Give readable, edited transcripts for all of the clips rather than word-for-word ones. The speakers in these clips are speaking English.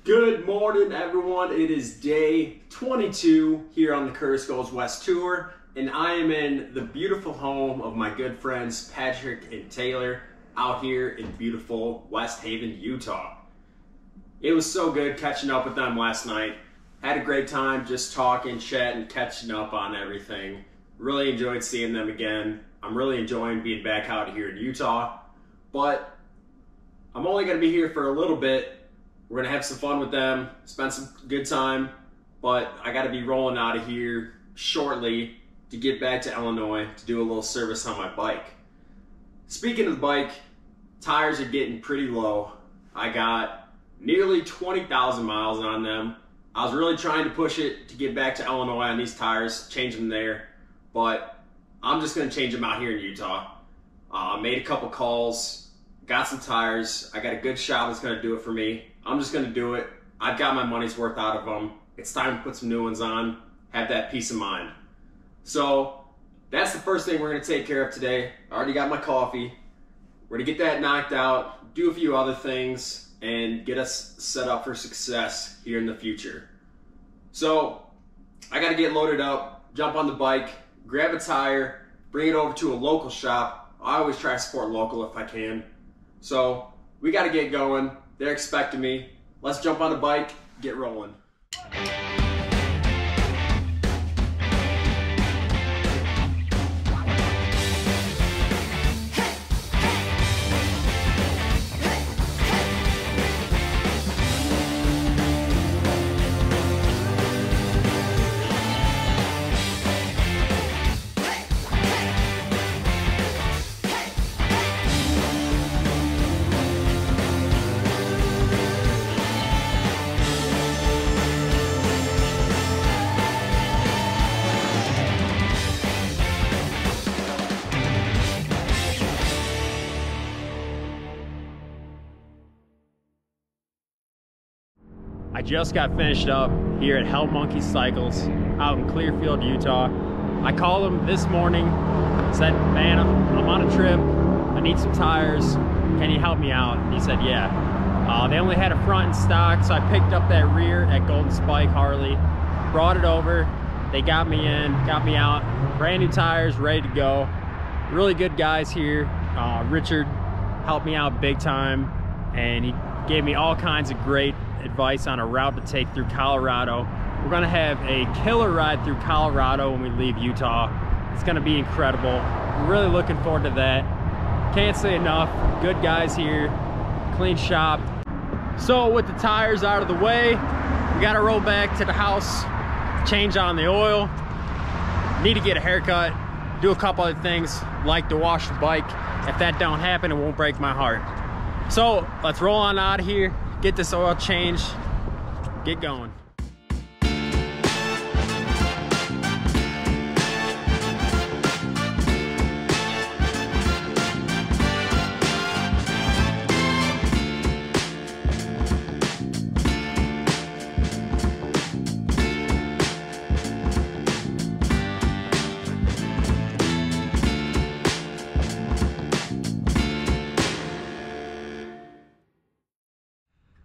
Good morning, everyone. It is day 22 here on the Curtis Goes West Tour, and I am in the beautiful home of my good friends Patrick and Taylor out here in beautiful West Haven, Utah. It was so good catching up with them last night. Had a great time just talking, chatting, catching up on everything. Really enjoyed seeing them again. I'm really enjoying being back out here in Utah, but I'm only going to be here for a little bit. We're going to have some fun with them, spend some good time, but I got to be rolling out of here shortly to get back to Illinois to do a little service on my bike. Speaking of the bike, tires are getting pretty low. I got nearly 20,000 miles on them. I was really trying to push it to get back to Illinois on these tires, change them there, but I'm just going to change them out here in Utah. Made a couple calls, got some tires. I got a good shop that's going to do it for me. I'm just going to do it. I've got my money's worth out of them. It's time to put some new ones on, have that peace of mind. So that's the first thing we're going to take care of today. I already got my coffee. We're going to get that knocked out, do a few other things, and get us set up for success here in the future. So I got to get loaded up, jump on the bike, grab a tire, bring it over to a local shop. I always try to support local if I can. So we got to get going. They're expecting me. Let's jump on the bike, get rolling. I just got finished up here at Hellmonkey Cycles out in Clearfield, Utah. I called him this morning, said, man, I'm on a trip, I need some tires, can you help me out? And he said, yeah. They only had a front in stock, so I picked up that rear at Golden Spike Harley, brought it over, they got me in, got me out, brand new tires, ready to go. Really good guys here. Richard helped me out big time, and he gave me all kinds of great advice on a route to take through Colorado. We're gonna have a killer ride through Colorado when we leave Utah. It's gonna be incredible. I'm really looking forward to that. Can't say enough. Good guys here, clean shop. So with the tires out of the way, we gotta roll back to the house, change on the oil, need to get a haircut, do a couple other things like to wash the bike. If that don't happen, it won't break my heart. So let's roll on out of here, get this oil changed, get going.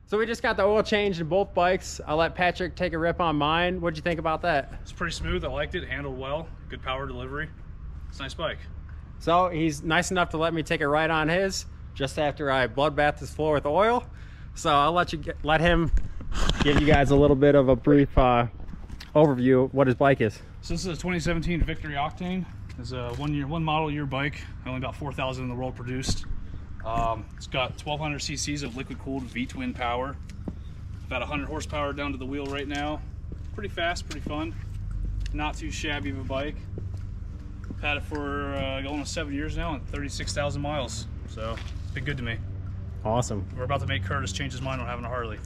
So we just got the oil changed in both bikes. I'll let Patrick take a rip on mine. What'd you think about that? It's pretty smooth. I liked it. Handled well. Good power delivery. It's a nice bike. So he's nice enough to let me take a ride on his just after I bloodbath his floor with oil. So I'll let him give you guys a little bit of a brief overview of what his bike is. So this is a 2017 Victory Octane. It's a one model year bike. Only about 4,000 in the world produced. It's got 1,200 cc's of liquid-cooled V-twin power. About 100 horsepower down to the wheel right now. Pretty fast, pretty fun. Not too shabby of a bike. I've had it for going on 7 years now and 36,000 miles. So it's been good to me. Awesome. We're about to make Curtis change his mind on having a Harley.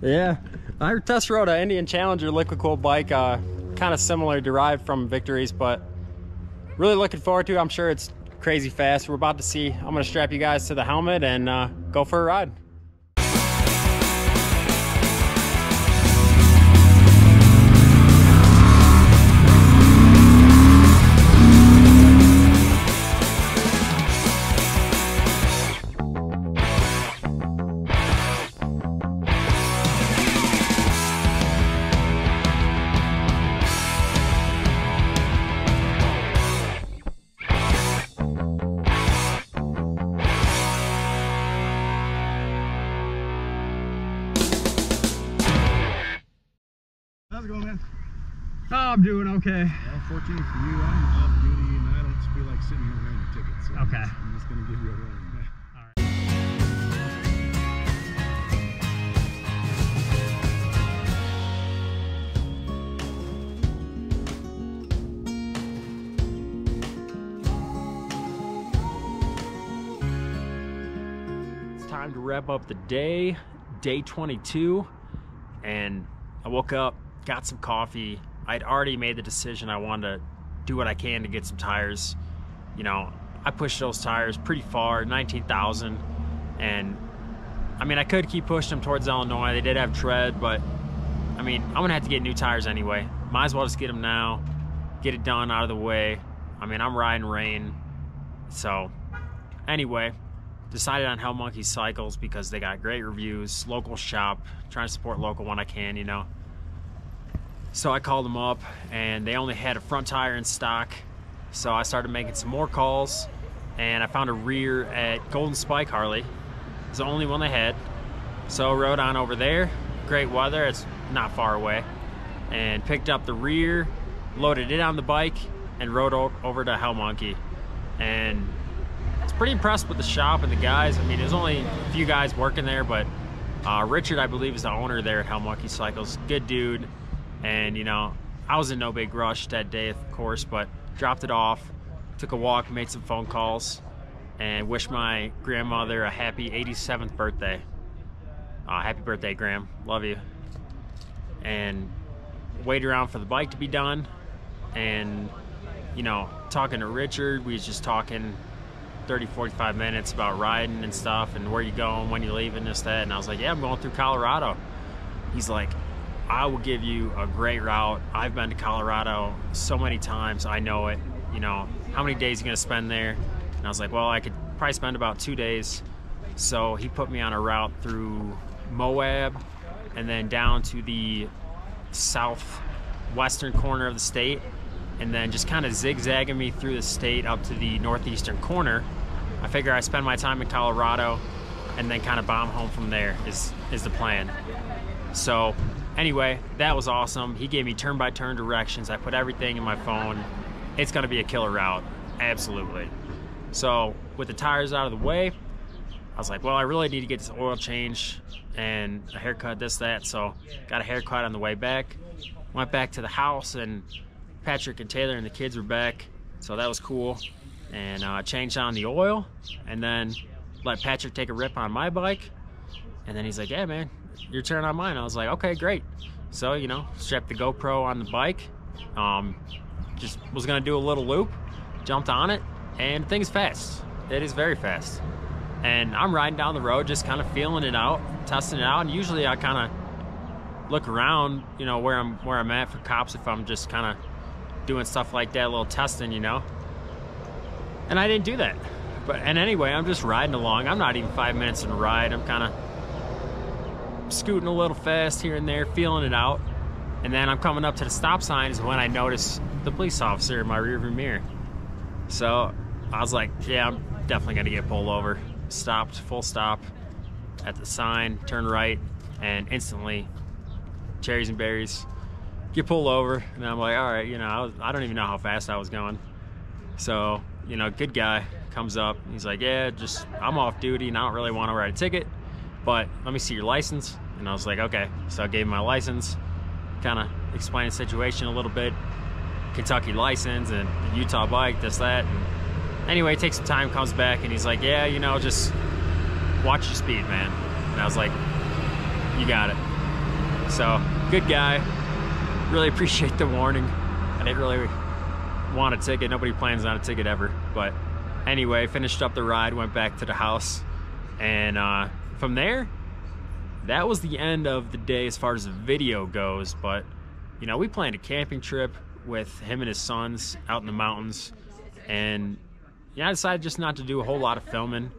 Yeah, I test rode an Indian Challenger liquid-cooled bike, kind of similar, derived from Victory's, but really looking forward to it. I'm sure it's crazy fast. We're about to see. I'm going to strap you guys to the helmet and go for a ride. how's it going, man? Oh, I'm doing okay. Well, fortunately for you, I'm off duty and I don't feel like sitting here writing a ticket, so okay. I'm just going to give you a run. Time to wrap up the day 22, and I woke up, got some coffee. I'd already made the decision I wanted to do what I can to get some tires. You know, I pushed those tires pretty far, 19,000, and I mean, I could keep pushing them towards Illinois. They did have tread, but I mean, I'm gonna have to get new tires anyway. Might as well just get them now, get it done out of the way. I mean, I'm riding rain, so anyway, decided on Hellmonkey cycles because they got great reviews, local shop, trying to support local when I can, you know. So I called them up and they only had a front tire in stock. So I started making some more calls and I found a rear at Golden Spike Harley. It's the only one they had. So rode on over there, great weather, it's not far away, and picked up the rear, loaded it on the bike, and rode over to Hellmonkey. And pretty impressed with the shop and the guys. I mean, there's only a few guys working there, but Richard, I believe, is the owner there at Hellmonkey Cycles. Good dude. And you know, I was in no big rush that day, of course, but dropped it off, took a walk, made some phone calls, and wished my grandmother a happy 87th birthday. Happy birthday, Gram. Love you. And waited around for the bike to be done. And you know, talking to Richard, we was just talking 30-45 minutes about riding and stuff and where you going, when you leaving, this, that. And I was like, yeah, I'm going through Colorado. He's like, I will give you a great route. I've been to Colorado so many times, I know it. You know, how many days are you gonna spend there? And I was like, well, I could probably spend about 2 days. So he put me on a route through Moab and then down to the southwestern corner of the state, and then just kind of zigzagging me through the state up to the northeastern corner. I figure I spend my time in Colorado and then kind of bomb home from there is the plan. So anyway, that was awesome. He gave me turn-by-turn directions. I put everything in my phone. It's gonna be a killer route, absolutely. So with the tires out of the way, I was like, well, I really need to get this oil change and a haircut, this, that. So got a haircut on the way back. Went back to the house and Patrick and Taylor and the kids were back, so that was cool. And changed on the oil and then let Patrick take a rip on my bike. And then he's like, yeah, man, your turn on mine. I was like, okay, great. So, you know, strapped the GoPro on the bike, just was gonna do a little loop, jumped on it, and the thing's fast. It is very fast. And I'm riding down the road, just kind of feeling it out, testing it out. And usually I kind of look around, you know, where I'm at for cops if I'm just kind of doing stuff like that, a little testing, you know. And I didn't do that. And anyway, I'm just riding along. I'm not even 5 minutes in a ride. I'm kind of scooting a little fast here and there, feeling it out. And then I'm coming up to the stop sign is when I notice the police officer in my rearview mirror. So I was like, yeah, I'm definitely gonna get pulled over. Stopped, full stop at the sign, turn right, and instantly, cherries and berries, get pulled over. And I'm like, all right, you know, I don't even know how fast I was going. So, you know, good guy comes up, he's like, yeah, just, I'm off duty and I don't really want to write a ticket, but let me see your license. And I was like, okay. So I gave him my license, kind of explained the situation a little bit, Kentucky license and Utah bike, this, that. And anyway, takes some time, comes back, and he's like, yeah, you know, just watch your speed, man. And I was like, you got it. So, good guy. Really appreciate the warning. I didn't really want a ticket. Nobody plans on a ticket ever. But anyway, finished up the ride, went back to the house. And from there, that was the end of the day as far as the video goes. But, you know, we planned a camping trip with him and his sons out in the mountains. And yeah, I decided just not to do a whole lot of filming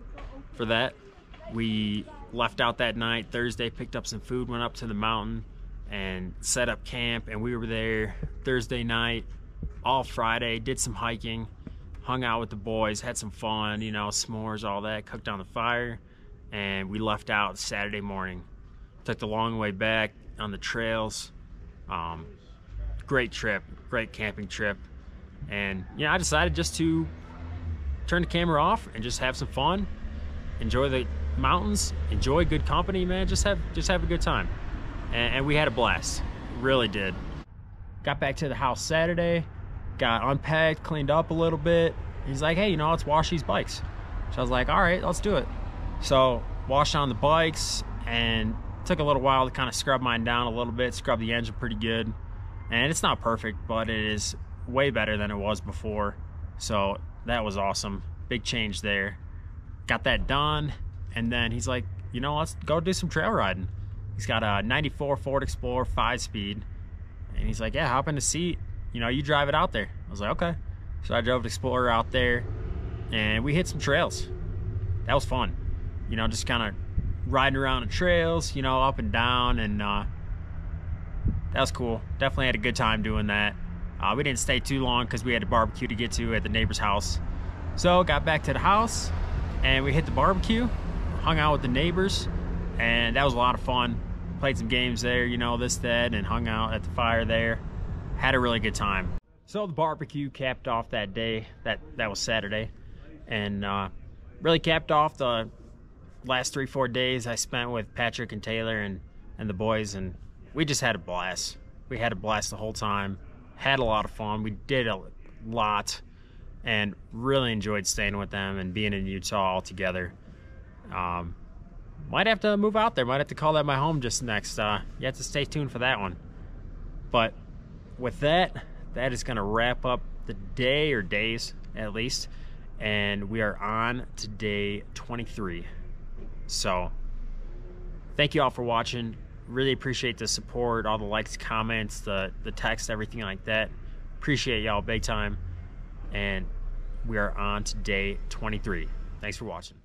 for that. We left out that night, Thursday, picked up some food, went up to the mountain and set up camp, and we were there Thursday night, all Friday, did some hiking, hung out with the boys, had some fun, you know, s'mores, all that, cooked on the fire, and we left out Saturday morning. Took the long way back on the trails, Great trip, great camping trip. And I decided just to turn the camera off and just have some fun, enjoy the mountains, enjoy good company, man. Just have a good time. And we had a blast, really did. Got back to the house Saturday, got unpacked, cleaned up a little bit. He's like, hey, let's wash these bikes. So I was like, all right, let's do it. So washed on the bikes, and took a little while to kind of scrub mine down a little bit, scrub the engine pretty good. And it's not perfect, but it is way better than it was before. So that was awesome. Big change there. Got that done, and then he's like, let's go do some trail riding. He's got a 94 Ford Explorer 5-speed, and he's like, yeah, hop in the seat. You drive it out there. I was like, okay. So I drove the Explorer out there, and we hit some trails. That was fun. Just kind of riding around the trails, up and down, and that was cool. Definitely had a good time doing that. We didn't stay too long because we had a barbecue to get to at the neighbor's house. So got back to the house, and we hit the barbecue, hung out with the neighbors, and that was a lot of fun. Played some games there, this, that, and hung out at the fire there. Had a really good time. So the barbecue capped off that day. That was Saturday, and really capped off the last 3-4 days I spent with Patrick and Taylor and the boys, and we just had a blast. We had a blast the whole time. Had a lot of fun. We did a lot, and really enjoyed staying with them and being in Utah all together. Might have to move out there. Might have to call that my home just next. You have to stay tuned for that one. But with that is going to wrap up the day, or days at least, and we are on to day 23. So thank you all for watching. Really appreciate the support, all the likes, comments, the text, everything like that. Appreciate y'all big time. And we are on to day 23. Thanks for watching.